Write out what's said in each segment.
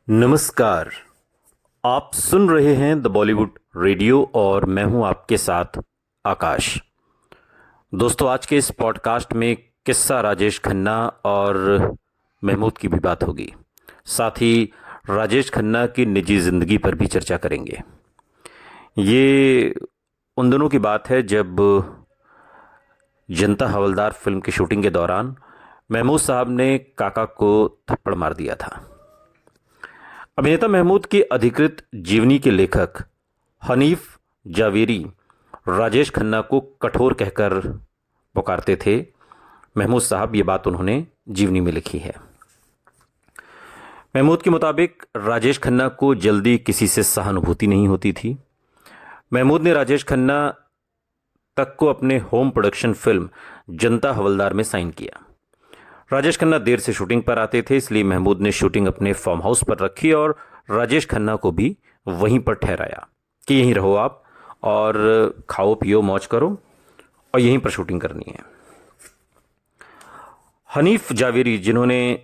नमस्कार। आप सुन रहे हैं द बॉलीवुड रेडियो और मैं हूं आपके साथ आकाश। दोस्तों, आज के इस पॉडकास्ट में किस्सा राजेश खन्ना और महमूद की भी बात होगी। साथ ही राजेश खन्ना की निजी ज़िंदगी पर भी चर्चा करेंगे। ये उन दिनों की बात है जब जनता हवलदार फिल्म की शूटिंग के दौरान महमूद साहब ने काका को थप्पड़ मार दिया था। अभिनेता महमूद की अधिकृत जीवनी के लेखक हनीफ जावेरी राजेश खन्ना को कठोर कहकर पुकारते थे। महमूद साहब, ये बात उन्होंने जीवनी में लिखी है। महमूद के मुताबिक राजेश खन्ना को जल्दी किसी से सहानुभूति नहीं होती थी। महमूद ने राजेश खन्ना तक को अपने होम प्रोडक्शन फिल्म जनता हवलदार में साइन किया। राजेश खन्ना देर से शूटिंग पर आते थे, इसलिए महमूद ने शूटिंग अपने फार्म हाउस पर रखी और राजेश खन्ना को भी वहीं पर ठहराया कि यहीं रहो आप और खाओ पियो मौज करो और यहीं पर शूटिंग करनी है। हनीफ जावेरी, जिन्होंने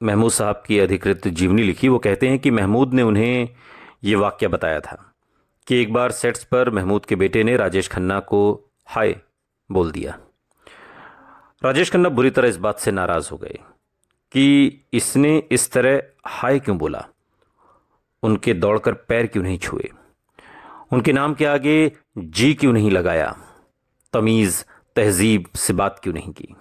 महमूद साहब की अधिकृत जीवनी लिखी, वो कहते हैं कि महमूद ने उन्हें ये वाक्य बताया था कि एक बार सेट्स पर महमूद के बेटे ने राजेश खन्ना को हाय बोल दिया। राजेश खन्ना बुरी तरह इस बात से नाराज हो गए कि इसने इस तरह हाय क्यों बोला, उनके दौड़कर पैर क्यों नहीं छुए, उनके नाम के आगे जी क्यों नहीं लगाया, तमीज़ तहजीब से बात क्यों नहीं की।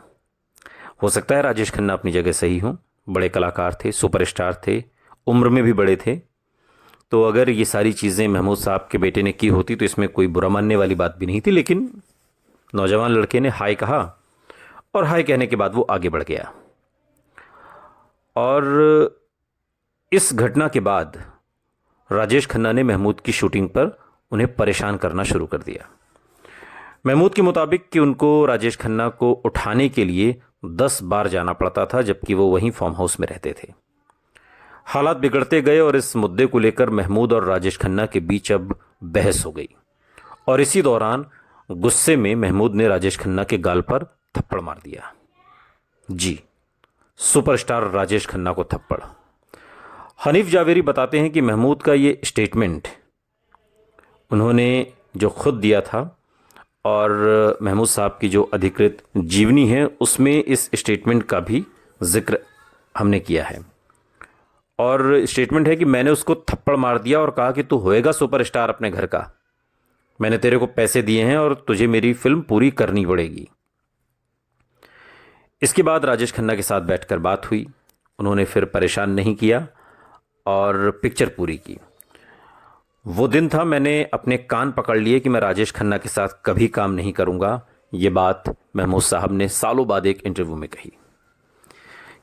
हो सकता है राजेश खन्ना अपनी जगह सही हों, बड़े कलाकार थे, सुपरस्टार थे, उम्र में भी बड़े थे। तो अगर ये सारी चीज़ें महमूद साहब के बेटे ने की होती तो इसमें कोई बुरा मानने वाली बात भी नहीं थी। लेकिन नौजवान लड़के ने हाय कहा और हाय कहने के बाद वो आगे बढ़ गया। और इस घटना के बाद राजेश खन्ना ने महमूद की शूटिंग पर उन्हें परेशान करना शुरू कर दिया। महमूद के मुताबिक कि उनको राजेश खन्ना को उठाने के लिए 10 बार जाना पड़ता था, जबकि वो वहीं फार्म हाउस में रहते थे। हालात बिगड़ते गए और इस मुद्दे को लेकर महमूद और राजेश खन्ना के बीच अब बहस हो गई और इसी दौरान गुस्से में महमूद ने राजेश खन्ना के गाल पर थप्पड़ मार दिया। जी, सुपरस्टार राजेश खन्ना को थप्पड़। हनीफ जावेरी बताते हैं कि महमूद का ये स्टेटमेंट उन्होंने जो खुद दिया था और महमूद साहब की जो अधिकृत जीवनी है उसमें इस स्टेटमेंट का भी जिक्र हमने किया है। और स्टेटमेंट है कि मैंने उसको थप्पड़ मार दिया और कहा कि तू होएगा सुपरस्टार अपने घर का, मैंने तेरे को पैसे दिए हैं और तुझे मेरी फिल्म पूरी करनी पड़ेगी। इसके बाद राजेश खन्ना के साथ बैठकर बात हुई, उन्होंने फिर परेशान नहीं किया और पिक्चर पूरी की। वो दिन था मैंने अपने कान पकड़ लिए कि मैं राजेश खन्ना के साथ कभी काम नहीं करूंगा। ये बात महमूद साहब ने सालों बाद एक इंटरव्यू में कही।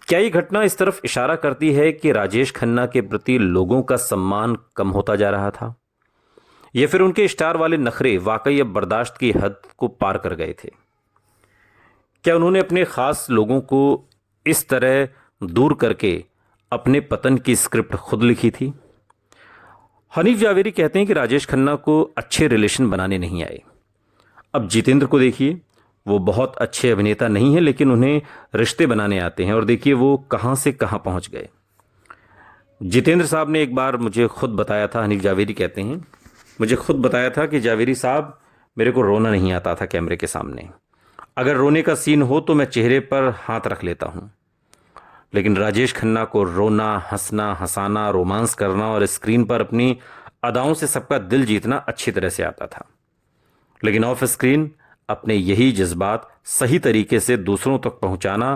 क्या ये घटना इस तरफ इशारा करती है कि राजेश खन्ना के प्रति लोगों का सम्मान कम होता जा रहा था, या फिर उनके स्टार वाले नखरे वाकई अब बर्दाश्त की हद को पार कर गए थे? क्या उन्होंने अपने खास लोगों को इस तरह दूर करके अपने पतन की स्क्रिप्ट खुद लिखी थी? हनीफ जावेरी कहते हैं कि राजेश खन्ना को अच्छे रिलेशन बनाने नहीं आए। अब जितेंद्र को देखिए, वो बहुत अच्छे अभिनेता नहीं है लेकिन उन्हें रिश्ते बनाने आते हैं और देखिए वो कहां से कहां पहुंच गए। जितेंद्र साहब ने एक बार मुझे खुद बताया था, हनीफ जावेरी कहते हैं, मुझे खुद बताया था कि जावेरी साहब, मेरे को रोना नहीं आता था कैमरे के सामने। अगर रोने का सीन हो तो मैं चेहरे पर हाथ रख लेता हूं, लेकिन राजेश खन्ना को रोना, हंसना, हंसाना, रोमांस करना और स्क्रीन पर अपनी अदाओं से सबका दिल जीतना अच्छी तरह से आता था, लेकिन ऑफ स्क्रीन अपने यही जज्बात सही तरीके से दूसरों तक पहुंचाना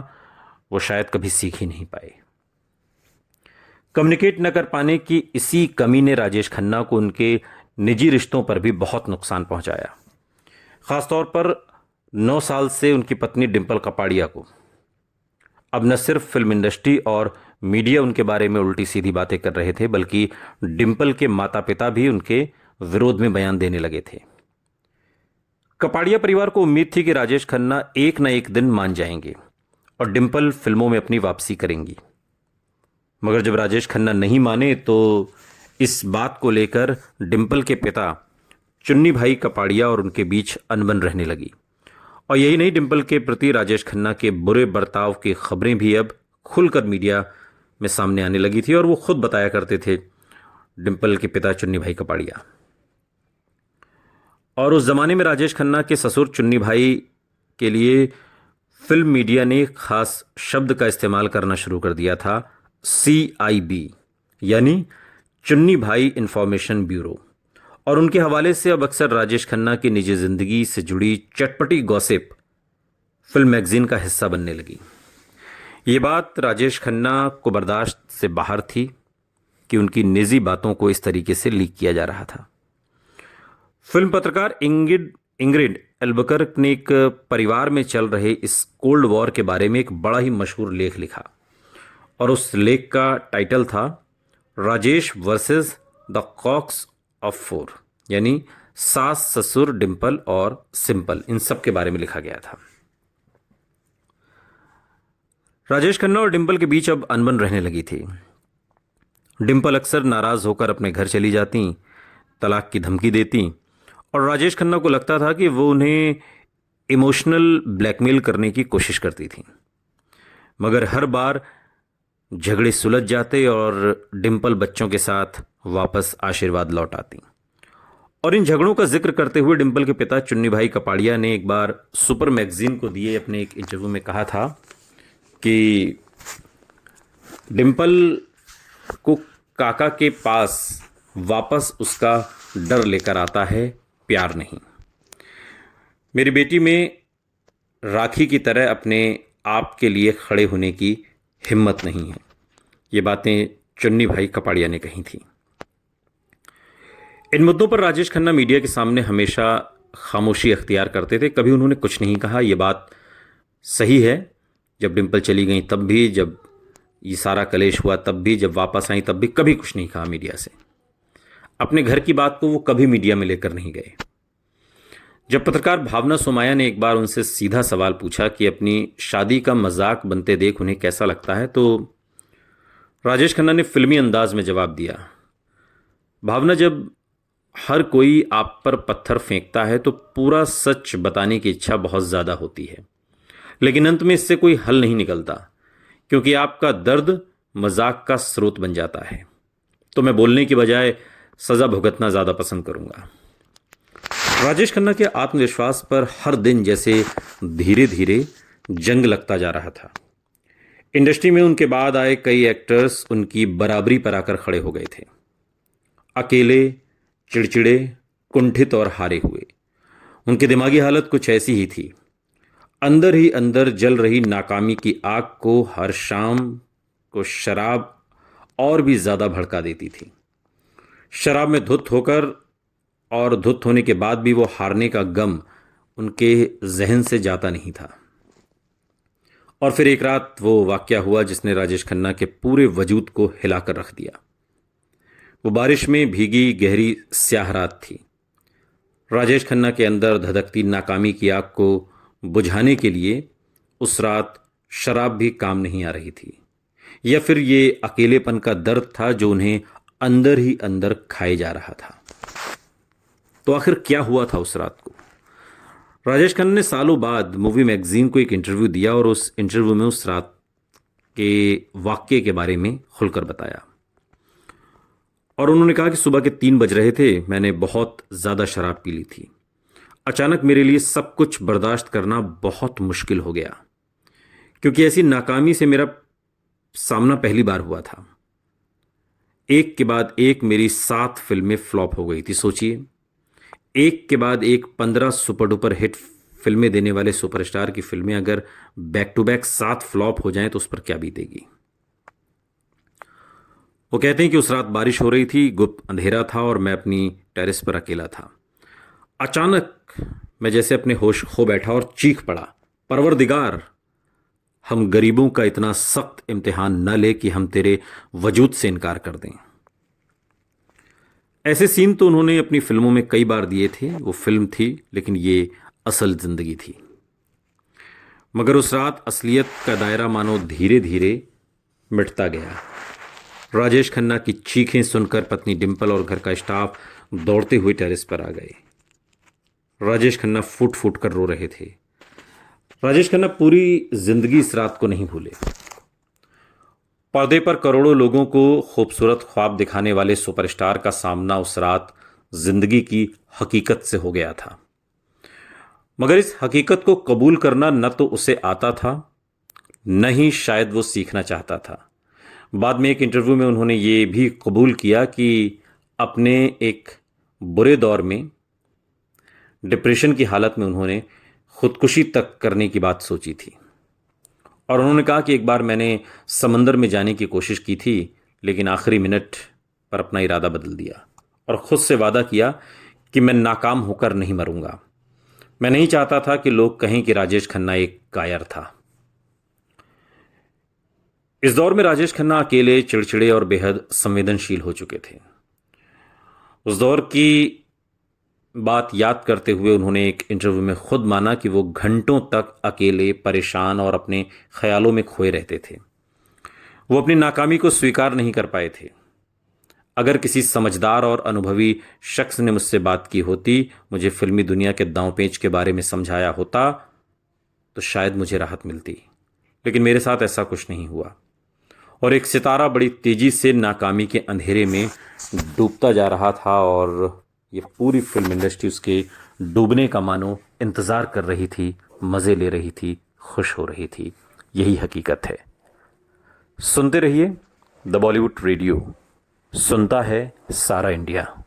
वो शायद कभी सीख ही नहीं पाए। कम्युनिकेट न कर पाने की इसी कमी ने राजेश खन्ना को उनके निजी रिश्तों पर भी बहुत नुकसान पहुंचाया। खासतौर पर 9 साल से उनकी पत्नी डिंपल कपाड़िया को अब न सिर्फ फिल्म इंडस्ट्री और मीडिया उनके बारे में उल्टी सीधी बातें कर रहे थे, बल्कि डिंपल के माता पिता भी उनके विरोध में बयान देने लगे थे। कपाड़िया परिवार को उम्मीद थी कि राजेश खन्ना एक न एक दिन मान जाएंगे और डिंपल फिल्मों में अपनी वापसी करेंगी, मगर जब राजेश खन्ना नहीं माने तो इस बात को लेकर डिंपल के पिता चुन्नी भाई कपाड़िया और उनके बीच अनबन रहने लगी। और यही नहीं, डिंपल के प्रति राजेश खन्ना के बुरे बर्ताव की खबरें भी अब खुलकर मीडिया में सामने आने लगी थी और वो खुद बताया करते थे, डिम्पल के पिता चुन्नी भाई कपाड़िया। और उस ज़माने में राजेश खन्ना के ससुर चुन्नी भाई के लिए फिल्म मीडिया ने एक खास शब्द का इस्तेमाल करना शुरू कर दिया था, CIB, यानी चुन्नी भाई इंफॉर्मेशन ब्यूरो। और उनके हवाले से अब अक्सर राजेश खन्ना की निजी जिंदगी से जुड़ी चटपटी गॉसिप फिल्म मैगजीन का हिस्सा बनने लगी। ये बात राजेश खन्ना को बर्दाश्त से बाहर थी कि उनकी निजी बातों को इस तरीके से लीक किया जा रहा था। फिल्म पत्रकार इंग्रिड एल्बकर्क ने एक परिवार में चल रहे इस कोल्ड वॉर के बारे में एक बड़ा ही मशहूर लेख लिखा और उस लेख का टाइटल था Rajesh versus the cocks of four, यानी सास ससुर डिम्पल और सिंपल, इन सब के बारे में लिखा गया था। राजेश खन्ना और डिम्पल के बीच अब अनबन रहने लगी थी। डिम्पल अक्सर नाराज होकर अपने घर चली जाती, तलाक की धमकी देती और राजेश खन्ना को लगता था कि वो उन्हें इमोशनल ब्लैकमेल करने की कोशिश करती थी। मगर हर बार झगड़े सुलझ जाते और डिम्पल बच्चों के साथ वापस आशीर्वाद लौट आती। और इन झगड़ों का जिक्र करते हुए डिम्पल के पिता चुन्नी भाई कपाड़िया ने एक बार सुपर मैगजीन को दिए अपने एक इंटरव्यू में कहा था कि डिम्पल को काका के पास वापस उसका डर लेकर आता है, प्यार नहीं। मेरी बेटी में राखी की तरह अपने आप के लिए खड़े होने की हिम्मत नहीं है। ये बातें चुन्नी भाई कपाड़िया ने कही थी। इन मुद्दों पर राजेश खन्ना मीडिया के सामने हमेशा खामोशी अख्तियार करते थे। कभी उन्होंने कुछ नहीं कहा। ये बात सही है, जब डिम्पल चली गई तब भी, जब ये सारा कलेश हुआ तब भी, जब वापस आई तब भी कभी कुछ नहीं कहा मीडिया से। अपने घर की बात को वो कभी मीडिया में लेकर नहीं गए। जब पत्रकार भावना सोमाया ने एक बार उनसे सीधा सवाल पूछा कि अपनी शादी का मजाक बनते देख उन्हें कैसा लगता है, तो राजेश खन्ना ने फिल्मी अंदाज में जवाब दिया, भावना, जब हर कोई आप पर पत्थर फेंकता है तो पूरा सच बताने की इच्छा बहुत ज़्यादा होती है, लेकिन अंत में इससे कोई हल नहीं निकलता क्योंकि आपका दर्द मजाक का स्रोत बन जाता है। तो मैं बोलने की बजाय सज़ा भुगतना ज़्यादा पसंद करूंगा। राजेश खन्ना के आत्मविश्वास पर हर दिन जैसे धीरे धीरे जंग लगता जा रहा था। इंडस्ट्री में उनके बाद आए कई एक्टर्स उनकी बराबरी पर आकर खड़े हो गए थे। अकेले, चिड़चिड़े, कुंठित और हारे हुए। उनकी दिमागी हालत कुछ ऐसी ही थी। अंदर ही अंदर जल रही नाकामी की आग को हर शाम को शराब और भी ज़्यादा भड़का देती थी। शराब में धुत होकर और धुत होने के बाद भी वो हारने का गम उनके जहन से जाता नहीं था। और फिर एक रात वो वाकया हुआ जिसने राजेश खन्ना के पूरे वजूद को हिलाकर रख दिया। वो बारिश में भीगी गहरी स्याह रात थी। राजेश खन्ना के अंदर धधकती नाकामी की आग को बुझाने के लिए उस रात शराब भी काम नहीं आ रही थी, या फिर ये अकेलेपन का दर्द था जो उन्हें अंदर ही अंदर खाए जा रहा था। तो आखिर क्या हुआ था उस रात को? राजेश खन्ना ने सालों बाद मूवी मैगजीन को एक इंटरव्यू दिया और उस इंटरव्यू में उस रात के वाक्य के बारे में खुलकर बताया। और उन्होंने कहा कि सुबह के 3 बज रहे थे, मैंने बहुत ज़्यादा शराब पी ली थी। अचानक मेरे लिए सब कुछ बर्दाश्त करना बहुत मुश्किल हो गया, क्योंकि ऐसी नाकामी से मेरा सामना पहली बार हुआ था। एक के बाद एक मेरी 7 फिल्में फ्लॉप हो गई थी। सोचिए, एक के बाद एक 15 सुपर डुपर हिट फिल्में देने वाले सुपरस्टार की फिल्में अगर बैक टू बैक 7 फ्लॉप हो जाएं तो उस पर क्या बीतेगी। वो कहते हैं कि उस रात बारिश हो रही थी, गुप्त अंधेरा था और मैं अपनी टेरेस पर अकेला था। अचानक मैं जैसे अपने होश खो बैठा और चीख पड़ा, परवरदिगार, हम गरीबों का इतना सख्त इम्तिहान न ले कि हम तेरे वजूद से इनकार कर दें। ऐसे सीन तो उन्होंने अपनी फिल्मों में कई बार दिए थे। वो फिल्म थी, लेकिन ये असल जिंदगी थी। मगर उस रात असलियत का दायरा मानो धीरे धीरे मिटता गया। राजेश खन्ना की चीखें सुनकर पत्नी डिम्पल और घर का स्टाफ दौड़ते हुए टेरेस पर आ गए। राजेश खन्ना फूट फूट कर रो रहे थे। राजेश खन्ना पूरी जिंदगी इस रात को नहीं भूले। पर्दे पर करोड़ों लोगों को खूबसूरत ख्वाब दिखाने वाले सुपरस्टार का सामना उस रात जिंदगी की हकीकत से हो गया था। मगर इस हकीकत को कबूल करना न तो उसे आता था, न ही शायद वो सीखना चाहता था। बाद में एक इंटरव्यू में उन्होंने ये भी कबूल किया कि अपने एक बुरे दौर में, डिप्रेशन की हालत में, उन्होंने खुदकुशी तक करने की बात सोची थी। और उन्होंने कहा कि एक बार मैंने समंदर में जाने की कोशिश की थी, लेकिन आखिरी मिनट पर अपना इरादा बदल दिया और खुद से वादा किया कि मैं नाकाम होकर नहीं मरूंगा। मैं नहीं चाहता था कि लोग कहें कि राजेश खन्ना एक कायर था। इस दौर में राजेश खन्ना अकेले, चिड़चिड़े और बेहद संवेदनशील हो चुके थे। उस दौर की बात याद करते हुए उन्होंने एक इंटरव्यू में खुद माना कि वो घंटों तक अकेले, परेशान और अपने ख्यालों में खोए रहते थे। वो अपनी नाकामी को स्वीकार नहीं कर पाए थे। अगर किसी समझदार और अनुभवी शख्स ने मुझसे बात की होती, मुझे फिल्मी दुनिया के दांव-पेच के बारे में समझाया होता, तो शायद मुझे राहत मिलती। लेकिन मेरे साथ ऐसा कुछ नहीं हुआ और एक सितारा बड़ी तेजी से नाकामी के अंधेरे में डूबता जा रहा था और ये पूरी फिल्म इंडस्ट्री उसके डूबने का मानो इंतजार कर रही थी, मजे ले रही थी, खुश हो रही थी। यही हकीकत है। सुनते रहिए द बॉलीवुड रेडियो। सुनता है सारा इंडिया।